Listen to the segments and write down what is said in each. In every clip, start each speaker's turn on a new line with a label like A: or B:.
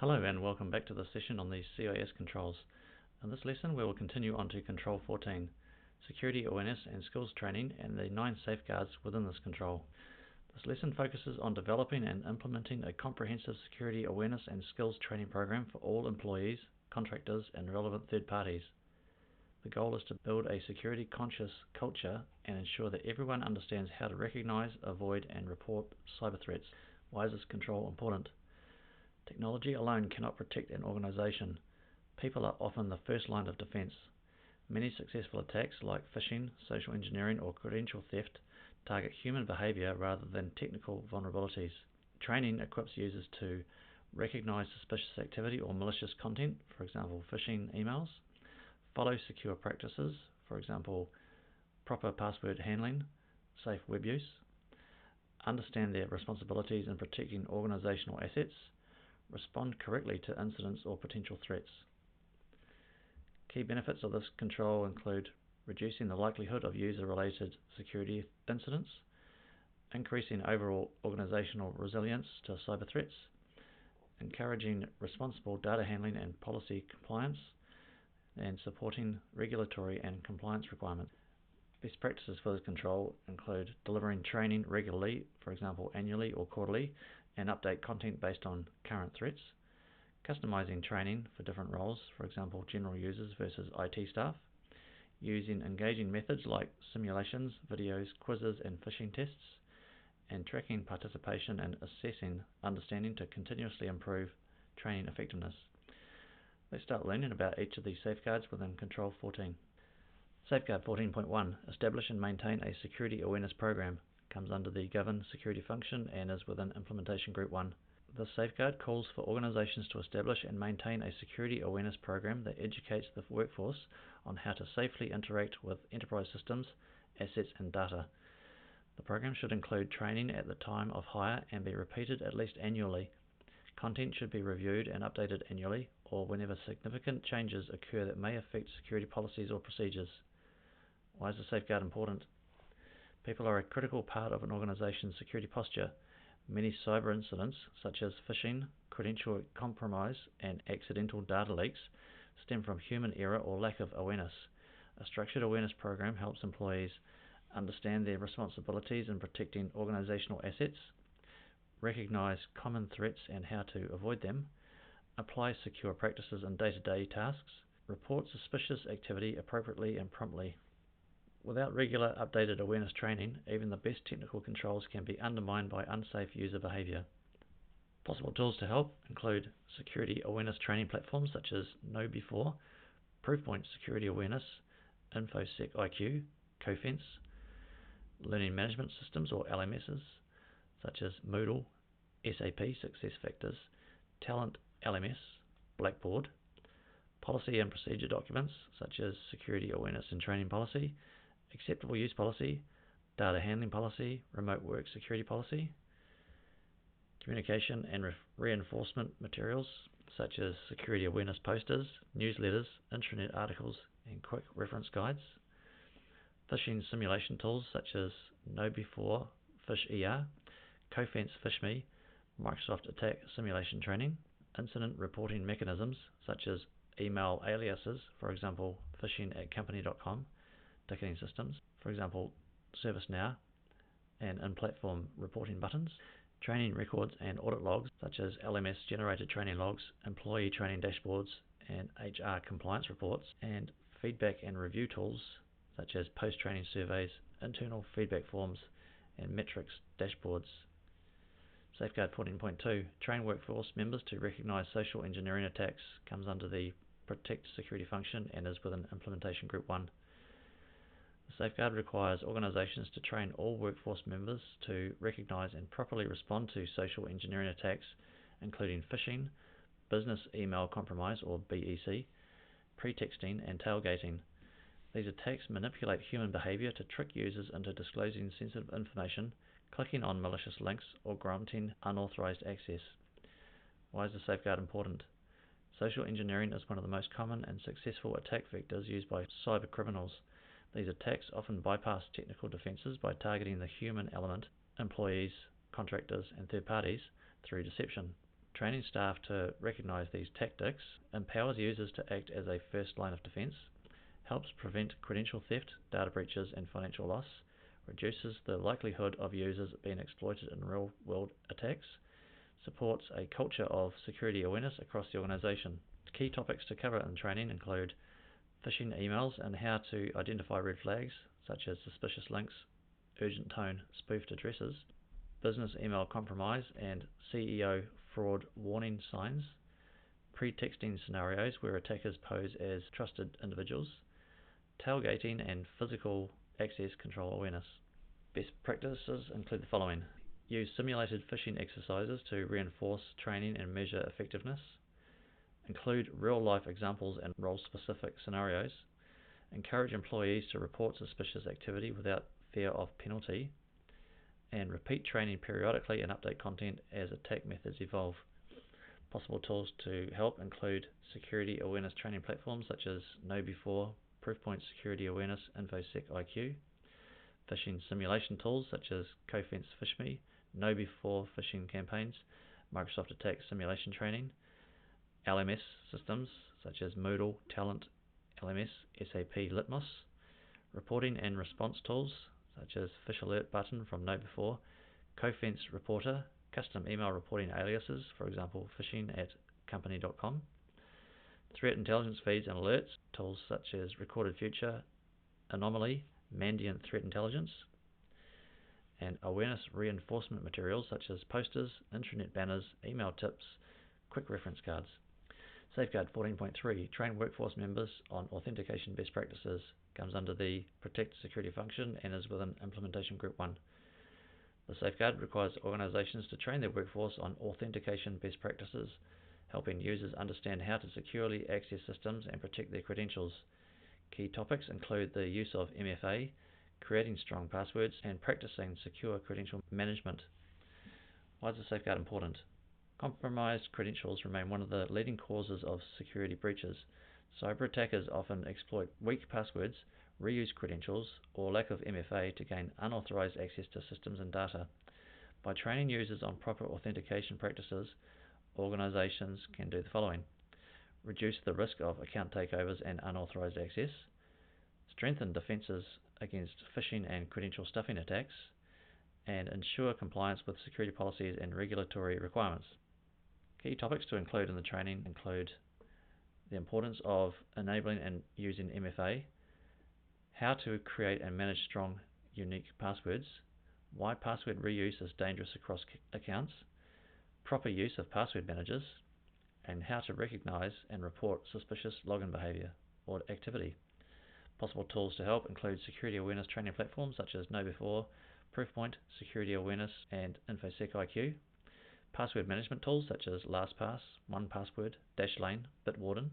A: Hello and welcome back to the session on the CIS controls. In this lesson we will continue on to Control 14, Security Awareness and Skills Training and the 9 safeguards within this control. This lesson focuses on developing and implementing a comprehensive security awareness and skills training program for all employees, contractors and relevant third parties. The goal is to build a security conscious culture and ensure that everyone understands how to recognize, avoid and report cyber threats. Why is this control important? Technology alone cannot protect an organization. People are often the first line of defense. Many successful attacks like phishing, social engineering or credential theft target human behavior rather than technical vulnerabilities. Training equips users to recognize suspicious activity or malicious content, for example phishing emails, follow secure practices, for example proper password handling, safe web use, understand their responsibilities in protecting organizational assets, respond correctly to incidents or potential threats. Key benefits of this control include reducing the likelihood of user-related security incidents, increasing overall organizational resilience to cyber threats, encouraging responsible data handling and policy compliance, and supporting regulatory and compliance requirements. Best practices for this control include delivering training regularly, for example annually or quarterly, and update content based on current threats, customizing training for different roles, for example general users versus IT staff, using engaging methods like simulations, videos, quizzes and phishing tests, and tracking participation and assessing understanding to continuously improve training effectiveness. Let's start learning about each of these safeguards within Control 14. Safeguard 14.1. Establish and maintain a security awareness program. Comes under the Govern Security function and is within Implementation Group 1. This safeguard calls for organizations to establish and maintain a security awareness program that educates the workforce on how to safely interact with enterprise systems, assets and data. The program should include training at the time of hire and be repeated at least annually. Content should be reviewed and updated annually or whenever significant changes occur that may affect security policies or procedures. Why is the safeguard important? People are a critical part of an organization's security posture. Many cyber incidents, such as phishing, credential compromise, and accidental data leaks, stem from human error or lack of awareness. A structured awareness program helps employees understand their responsibilities in protecting organizational assets, recognize common threats and how to avoid them, apply secure practices in day-to-day tasks, report suspicious activity appropriately and promptly. Without regular updated awareness training, even the best technical controls can be undermined by unsafe user behavior. Possible tools to help include security awareness training platforms such as KnowBe4, Proofpoint Security Awareness, InfoSec IQ, Cofense, learning management systems or LMSs such as Moodle, SAP SuccessFactors, Talent LMS, Blackboard, policy and procedure documents such as Security Awareness and Training Policy, Acceptable Use Policy, Data Handling Policy, Remote Work Security Policy, communication and reinforcement materials such as security awareness posters, newsletters, intranet articles and quick reference guides, phishing simulation tools such as KnowBe4 PhishER, Cofense PhishMe, Microsoft Attack Simulation Training, incident reporting mechanisms such as email aliases, for example phishing@company.com, ticketing systems, for example ServiceNow, and in-platform reporting buttons, training records and audit logs such as LMS generated training logs, employee training dashboards and HR compliance reports, and feedback and review tools such as post-training surveys, internal feedback forms and metrics dashboards. Safeguard 14.2. Train workforce members to recognize social engineering attacks. Comes under the Protect Security function and is within Implementation Group 1. The safeguard requires organizations to train all workforce members to recognize and properly respond to social engineering attacks, including phishing, business email compromise or BEC, pretexting and tailgating. These attacks manipulate human behavior to trick users into disclosing sensitive information, clicking on malicious links, or granting unauthorized access. Why is the safeguard important? Social engineering is one of the most common and successful attack vectors used by cyber criminals. These attacks often bypass technical defenses by targeting the human element, employees, contractors, and third parties, through deception. Training staff to recognize these tactics empowers users to act as a first line of defense, helps prevent credential theft, data breaches, and financial loss, reduces the likelihood of users being exploited in real-world attacks, supports a culture of security awareness across the organization. Key topics to cover in training include phishing emails and how to identify red flags, such as suspicious links, urgent tone, spoofed addresses, business email compromise and CEO fraud warning signs, pre-texting scenarios where attackers pose as trusted individuals, tailgating and physical access control awareness. Best practices include the following. Use simulated phishing exercises to reinforce training and measure effectiveness. Include real-life examples and role-specific scenarios. Encourage employees to report suspicious activity without fear of penalty. And repeat training periodically and update content as attack methods evolve. Possible tools to help include security awareness training platforms such as KnowBe4, Proofpoint Security Awareness, InfoSec IQ, phishing simulation tools such as Cofense PhishMe, KnowBe4 phishing campaigns, Microsoft Attack Simulation Training, LMS systems such as Moodle, Talent, LMS, SAP Litmus, reporting and response tools such as Phish Alert Button from KnowBe4, Cofense Reporter, custom email reporting aliases, for example phishing@company.com, threat intelligence feeds and alerts, tools such as Recorded Future, Anomaly, Mandiant Threat Intelligence, and awareness reinforcement materials such as posters, intranet banners, email tips, quick reference cards. Safeguard 14.3, train workforce members on authentication best practices, comes under the Protect Security function and is within Implementation Group 1. The safeguard requires organizations to train their workforce on authentication best practices, helping users understand how to securely access systems and protect their credentials. Key topics include the use of MFA, creating strong passwords, and practicing secure credential management. Why is the safeguard important? Compromised credentials remain one of the leading causes of security breaches. Cyber attackers often exploit weak passwords, reuse credentials, or lack of MFA to gain unauthorized access to systems and data. By training users on proper authentication practices, organizations can do the following. Reduce the risk of account takeovers and unauthorized access, strengthen defenses against phishing and credential stuffing attacks, and ensure compliance with security policies and regulatory requirements. Key topics to include in the training include the importance of enabling and using MFA, how to create and manage strong, unique passwords, why password reuse is dangerous across accounts, proper use of password managers, and how to recognize and report suspicious login behavior or activity. Possible tools to help include security awareness training platforms such as KnowBe4, Proofpoint, Security Awareness, and InfoSec IQ. Password management tools such as LastPass, 1Password, Dashlane, Bitwarden.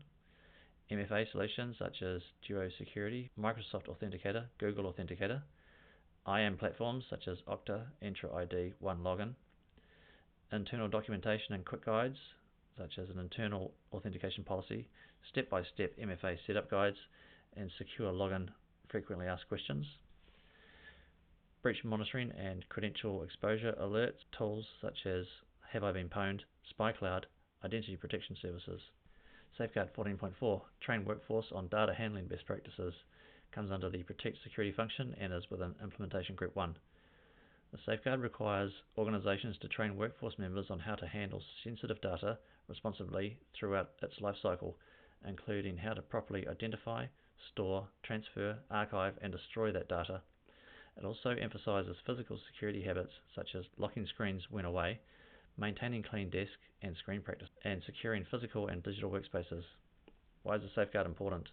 A: MFA solutions such as Duo Security, Microsoft Authenticator, Google Authenticator. IAM platforms such as Okta, Entra ID, OneLogin. Internal documentation and quick guides such as an internal authentication policy, step-by-step MFA setup guides, and secure login frequently asked questions. Breach monitoring and credential exposure alerts tools such as Have I Been Pwned, SpyCloud, Identity Protection Services. Safeguard 14.4, train workforce on data handling best practices, comes under the Protect Security function and is within Implementation Group 1. The safeguard requires organizations to train workforce members on how to handle sensitive data responsibly throughout its life cycle, including how to properly identify, store, transfer, archive, and destroy that data. It also emphasizes physical security habits such as locking screens when away, maintaining clean desk and screen practice, and securing physical and digital workspaces. Why is the safeguard important?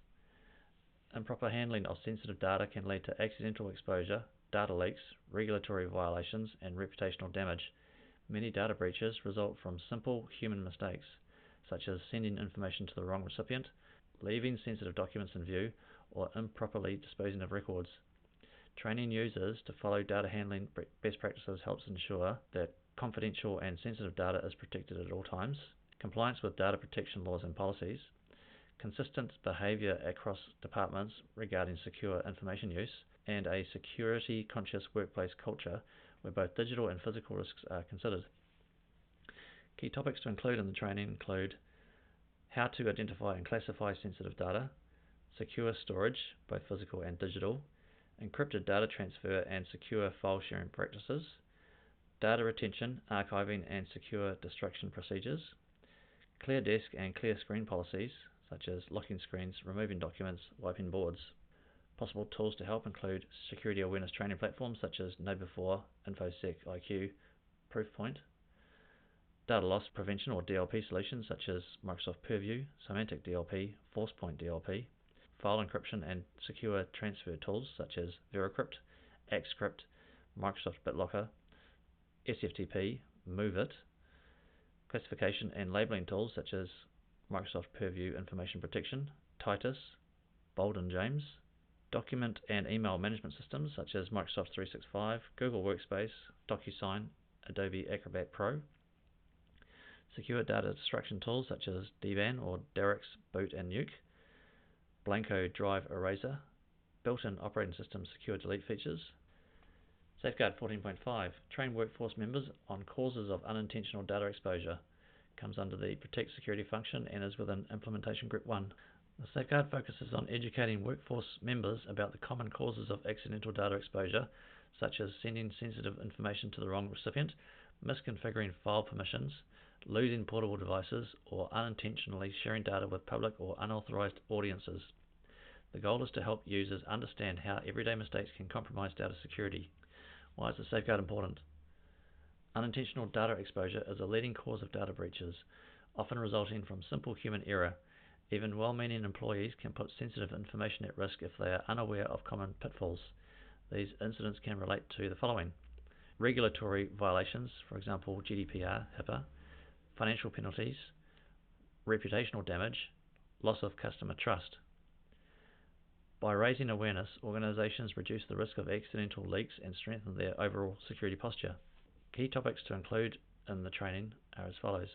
A: Improper handling of sensitive data can lead to accidental exposure, data leaks, regulatory violations, and reputational damage. Many data breaches result from simple human mistakes, such as sending information to the wrong recipient, leaving sensitive documents in view, or improperly disposing of records. Training users to follow data handling best practices helps ensure that confidential and sensitive data is protected at all times, compliance with data protection laws and policies, consistent behavior across departments regarding secure information use, and a security-conscious workplace culture where both digital and physical risks are considered. Key topics to include in the training include how to identify and classify sensitive data, secure storage, both physical and digital, encrypted data transfer and secure file sharing practices, data retention, archiving and secure destruction procedures, clear desk and clear screen policies, such as locking screens, removing documents, wiping boards. Possible tools to help include security awareness training platforms such as KnowBe4, InfoSec IQ, Proofpoint, data loss prevention or DLP solutions such as Microsoft Purview, Symantec DLP, ForcePoint DLP, file encryption and secure transfer tools such as VeraCrypt, Xcrypt, Microsoft BitLocker, SFTP, MoveIt, classification and labeling tools such as Microsoft Purview Information Protection, Titus, Bold and James, document and email management systems such as Microsoft 365, Google Workspace, DocuSign, Adobe Acrobat Pro, secure data destruction tools such as DBAN or Darix Boot and Nuke, Blanco Drive Eraser, built-in operating system secure delete features. Safeguard 14.5, train workforce members on causes of unintentional data exposure. Comes under the Protect Security function and is within Implementation Group 1. The safeguard focuses on educating workforce members about the common causes of accidental data exposure, such as sending sensitive information to the wrong recipient, misconfiguring file permissions, losing portable devices, or unintentionally sharing data with public or unauthorized audiences. The goal is to help users understand how everyday mistakes can compromise data security. Why is the safeguard important? Unintentional data exposure is a leading cause of data breaches, often resulting from simple human error. Even well-meaning employees can put sensitive information at risk if they are unaware of common pitfalls. These incidents can relate to the following: regulatory violations, for example GDPR, HIPAA, financial penalties, reputational damage, loss of customer trust. By raising awareness, organizations reduce the risk of accidental leaks and strengthen their overall security posture. Key topics to include in the training are as follows: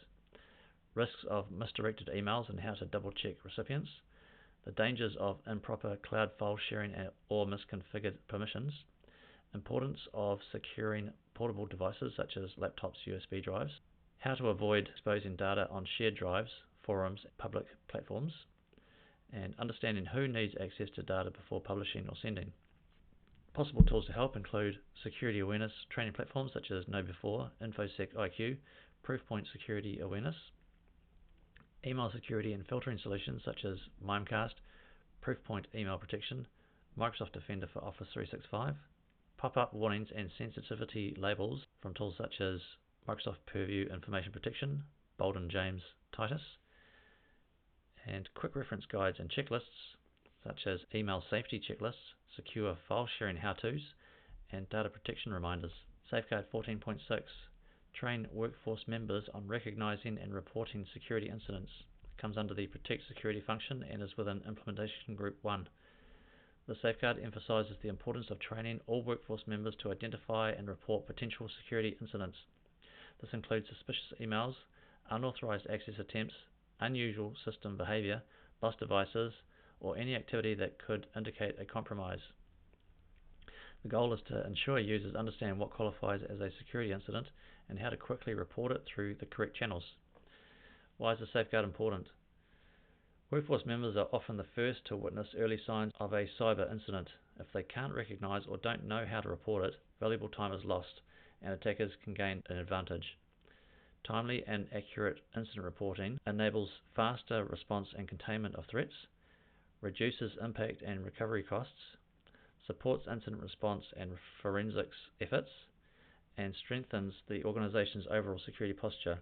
A: risks of misdirected emails and how to double-check recipients, the dangers of improper cloud file sharing or misconfigured permissions, importance of securing portable devices such as laptops, USB drives, how to avoid exposing data on shared drives, forums, and public platforms, and understanding who needs access to data before publishing or sending. Possible tools to help include security awareness training platforms such as KnowBe4, InfoSec IQ, Proofpoint Security Awareness, email security and filtering solutions such as Mimecast, Proofpoint Email Protection, Microsoft Defender for Office 365, pop-up warnings and sensitivity labels from tools such as Microsoft Purview Information Protection, Bold and James, Titus, and quick reference guides and checklists such as email safety checklists, secure file sharing how-tos, and data protection reminders. Safeguard 14.6, train workforce members on recognizing and reporting security incidents. It comes under the Protect Security function and is within Implementation Group 1. The safeguard emphasizes the importance of training all workforce members to identify and report potential security incidents. This includes suspicious emails, unauthorized access attempts, unusual system behavior, lost devices, or any activity that could indicate a compromise. The goal is to ensure users understand what qualifies as a security incident and how to quickly report it through the correct channels. Why is the safeguard important? Workforce members are often the first to witness early signs of a cyber incident. If they can't recognize or don't know how to report it, valuable time is lost and attackers can gain an advantage. Timely and accurate incident reporting enables faster response and containment of threats, reduces impact and recovery costs, supports incident response and forensics efforts, and strengthens the organization's overall security posture.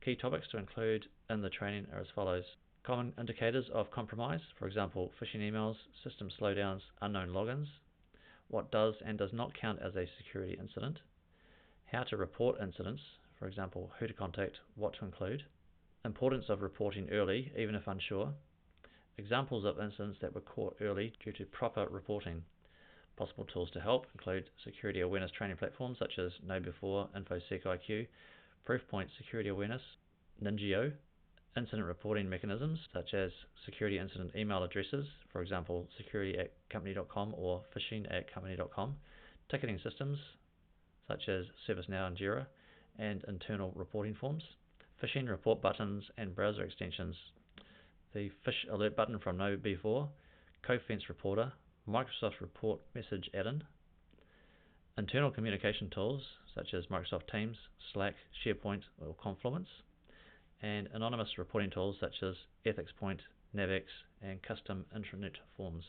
A: Key topics to include in the training are as follows: common indicators of compromise, for example phishing emails, system slowdowns, unknown logins, what does and does not count as a security incident, how to report incidents, for example who to contact, what to include, importance of reporting early even if unsure, examples of incidents that were caught early due to proper reporting. Possible tools to help include security awareness training platforms such as KnowBe4, InfoSec IQ, Proofpoint Security Awareness, Ningio, incident reporting mechanisms such as security incident email addresses, for example security@company.com or phishing@company.com, ticketing systems such as ServiceNow and Jira, and internal reporting forms, phishing report buttons and browser extensions, the Fish Alert button from KnowBe4, CoFence Reporter, Microsoft Report Message add-in, internal communication tools such as Microsoft Teams, Slack, SharePoint or Confluence, and anonymous reporting tools such as EthicsPoint, Navex, and custom intranet forms.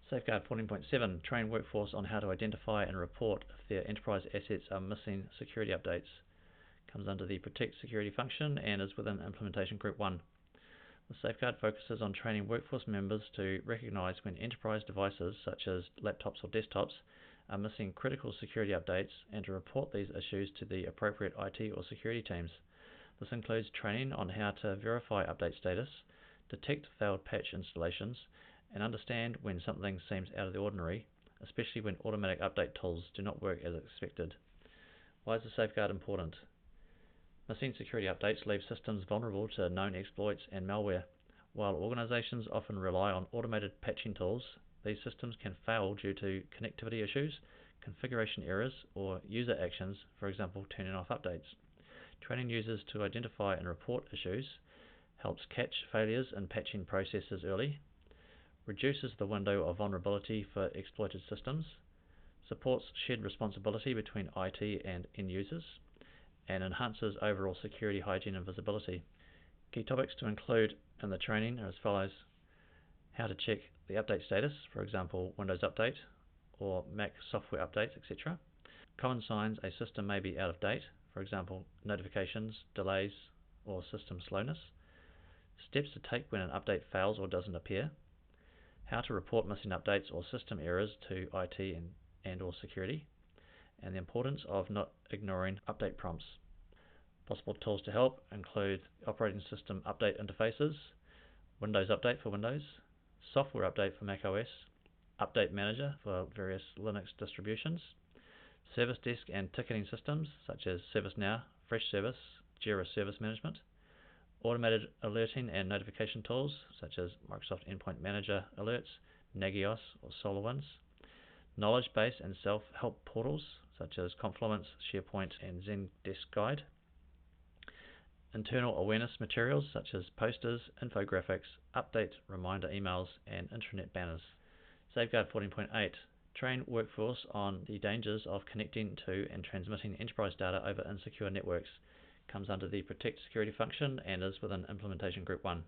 A: Safeguard 14.7 train workforce on how to identify and report if their enterprise assets are missing security updates. Comes under the Protect Security function and is within Implementation Group 1. The safeguard focuses on training workforce members to recognize when enterprise devices such as laptops or desktops are missing critical security updates and to report these issues to the appropriate IT or security teams. This includes training on how to verify update status, detect failed patch installations, and understand when something seems out of the ordinary, especially when automatic update tools do not work as expected. Why is the safeguard important? Missing security updates leave systems vulnerable to known exploits and malware. While organizations often rely on automated patching tools, these systems can fail due to connectivity issues, configuration errors, or user actions, for example, turning off updates. Training users to identify and report issues helps catch failures in patching processes early, reduces the window of vulnerability for exploited systems, supports shared responsibility between IT and end users, and enhances overall security hygiene and visibility. Key topics to include in the training are as follows: how to check the update status, for example, Windows Update or Mac software updates, etc. Common signs a system may be out of date, for example, notifications, delays, or system slowness. Steps to take when an update fails or doesn't appear. How to report missing updates or system errors to IT and or security. And the importance of not ignoring update prompts. Possible tools to help include operating system update interfaces, Windows Update for Windows, Software Update for macOS, Update Manager for various Linux distributions, Service Desk and ticketing systems such as ServiceNow, Freshservice, Jira Service Management, automated alerting and notification tools such as Microsoft Endpoint Manager alerts, Nagios or SolarWinds, knowledge base and self-help portals such as Confluence, SharePoint, and Zendesk Guide, internal awareness materials such as posters, infographics, update reminder emails, and intranet banners. Safeguard 14.8 train workforce on the dangers of connecting to and transmitting enterprise data over insecure networks. Comes under the Protect Security function and is within Implementation Group 1.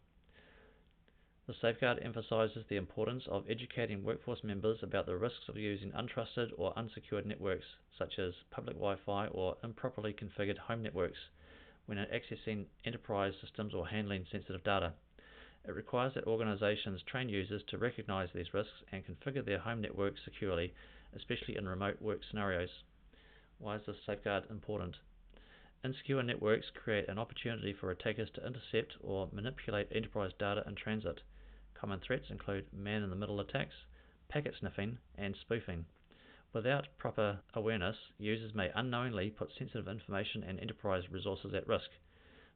A: The safeguard emphasizes the importance of educating workforce members about the risks of using untrusted or unsecured networks, such as public Wi-Fi or improperly configured home networks, when accessing enterprise systems or handling sensitive data. It requires that organizations train users to recognize these risks and configure their home networks securely, especially in remote work scenarios. Why is this safeguard important? Insecure networks create an opportunity for attackers to intercept or manipulate enterprise data in transit. Common threats include man-in-the-middle attacks, packet sniffing, and spoofing. Without proper awareness, users may unknowingly put sensitive information and enterprise resources at risk.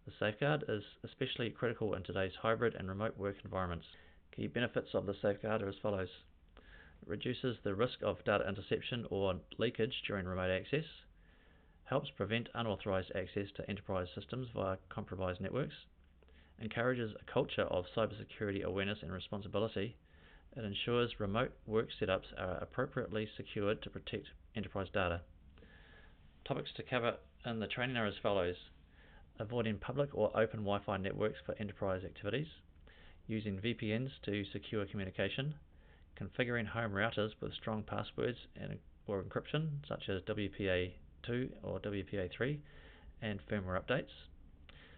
A: The safeguard is especially critical in today's hybrid and remote work environments. Key benefits of the safeguard are as follows. It reduces the risk of data interception or leakage during remote access, helps prevent unauthorized access to enterprise systems via compromised networks, encourages a culture of cybersecurity awareness and responsibility. It ensures remote work setups are appropriately secured to protect enterprise data. Topics to cover in the training are as follows. Avoiding public or open Wi-Fi networks for enterprise activities, using VPNs to secure communication, configuring home routers with strong passwords or encryption such as WPA2 or WPA3, and firmware updates,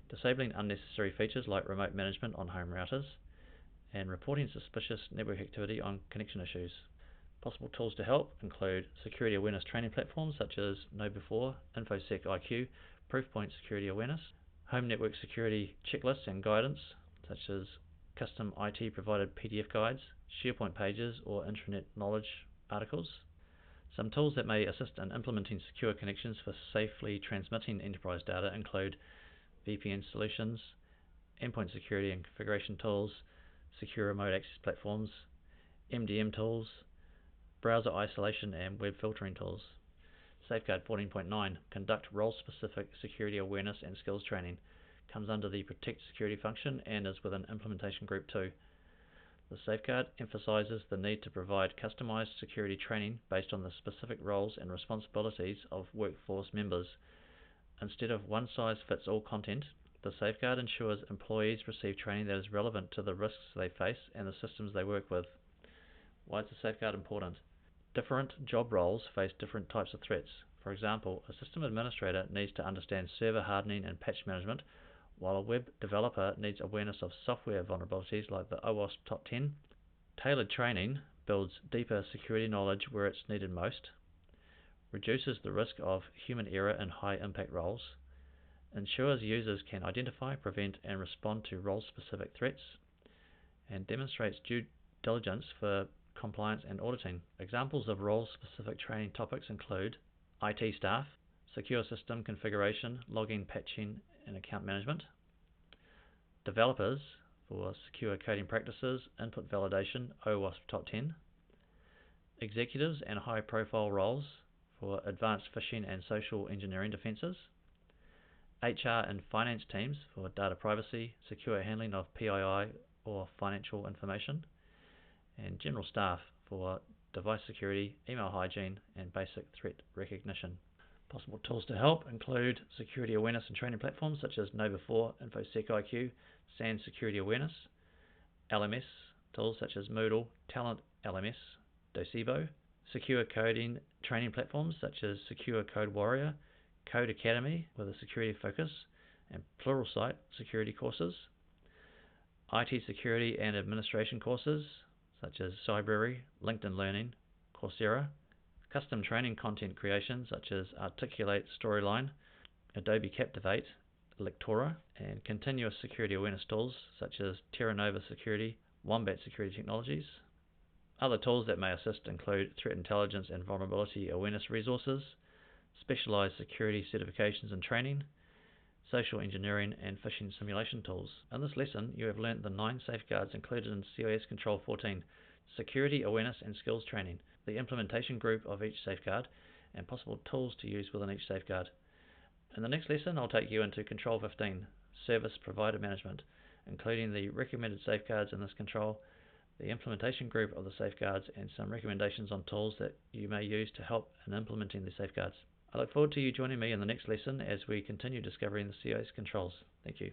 A: disabling unnecessary features like remote management on home routers, and reporting suspicious network activity on connection issues. Possible tools to help include security awareness training platforms such as KnowBe4, InfoSec IQ, Proofpoint Security Awareness, home network security checklists and guidance such as custom IT provided PDF guides, SharePoint pages, or intranet knowledge articles. Some tools that may assist in implementing secure connections for safely transmitting enterprise data include VPN solutions, endpoint security and configuration tools, secure remote access platforms, MDM tools, browser isolation and web filtering tools. Safeguard 14.9, conduct role-specific security awareness and skills training, comes under the Protect Security function and is within Implementation Group 2. The safeguard emphasizes the need to provide customized security training based on the specific roles and responsibilities of workforce members. Instead of one-size-fits-all content, the safeguard ensures employees receive training that is relevant to the risks they face and the systems they work with. Why is the safeguard important? Different job roles face different types of threats. For example, a system administrator needs to understand server hardening and patch management, while a web developer needs awareness of software vulnerabilities like the OWASP Top 10. Tailored training builds deeper security knowledge where it's needed most, reduces the risk of human error in high-impact roles, ensures users can identify, prevent, and respond to role-specific threats, and demonstrates due diligence for compliance and auditing. Examples of role-specific training topics include IT staff, secure system configuration, logging, patching, and account management; developers for secure coding practices, input validation, OWASP Top 10; executives and high-profile roles for advanced phishing and social engineering defenses; HR and finance teams for data privacy, secure handling of PII or financial information; and general staff for device security, email hygiene, and basic threat recognition. Possible tools to help include security awareness and training platforms such as KnowBe4, InfoSec IQ, SAN Security Awareness; LMS tools such as Moodle, Talent LMS, Docebo; secure coding training platforms such as Secure Code Warrior, Code Academy with a security focus, and Pluralsight security courses; IT security and administration courses such as Cybrary, LinkedIn Learning, Coursera; custom training content creation such as Articulate Storyline, Adobe Captivate, Lectora; and continuous security awareness tools such as Terranova Security, Wombat Security Technologies. Other tools that may assist include threat intelligence and vulnerability awareness resources, specialized security certifications and training, social engineering and phishing simulation tools. In this lesson, you have learnt the 9 safeguards included in CIS Control 14, security awareness and skills training, the implementation group of each safeguard, and possible tools to use within each safeguard. In the next lesson, I'll take you into Control 15, service provider management, including the recommended safeguards in this control, the implementation group of the safeguards, and some recommendations on tools that you may use to help in implementing the safeguards. I look forward to you joining me in the next lesson as we continue discovering the CIS controls. Thank you.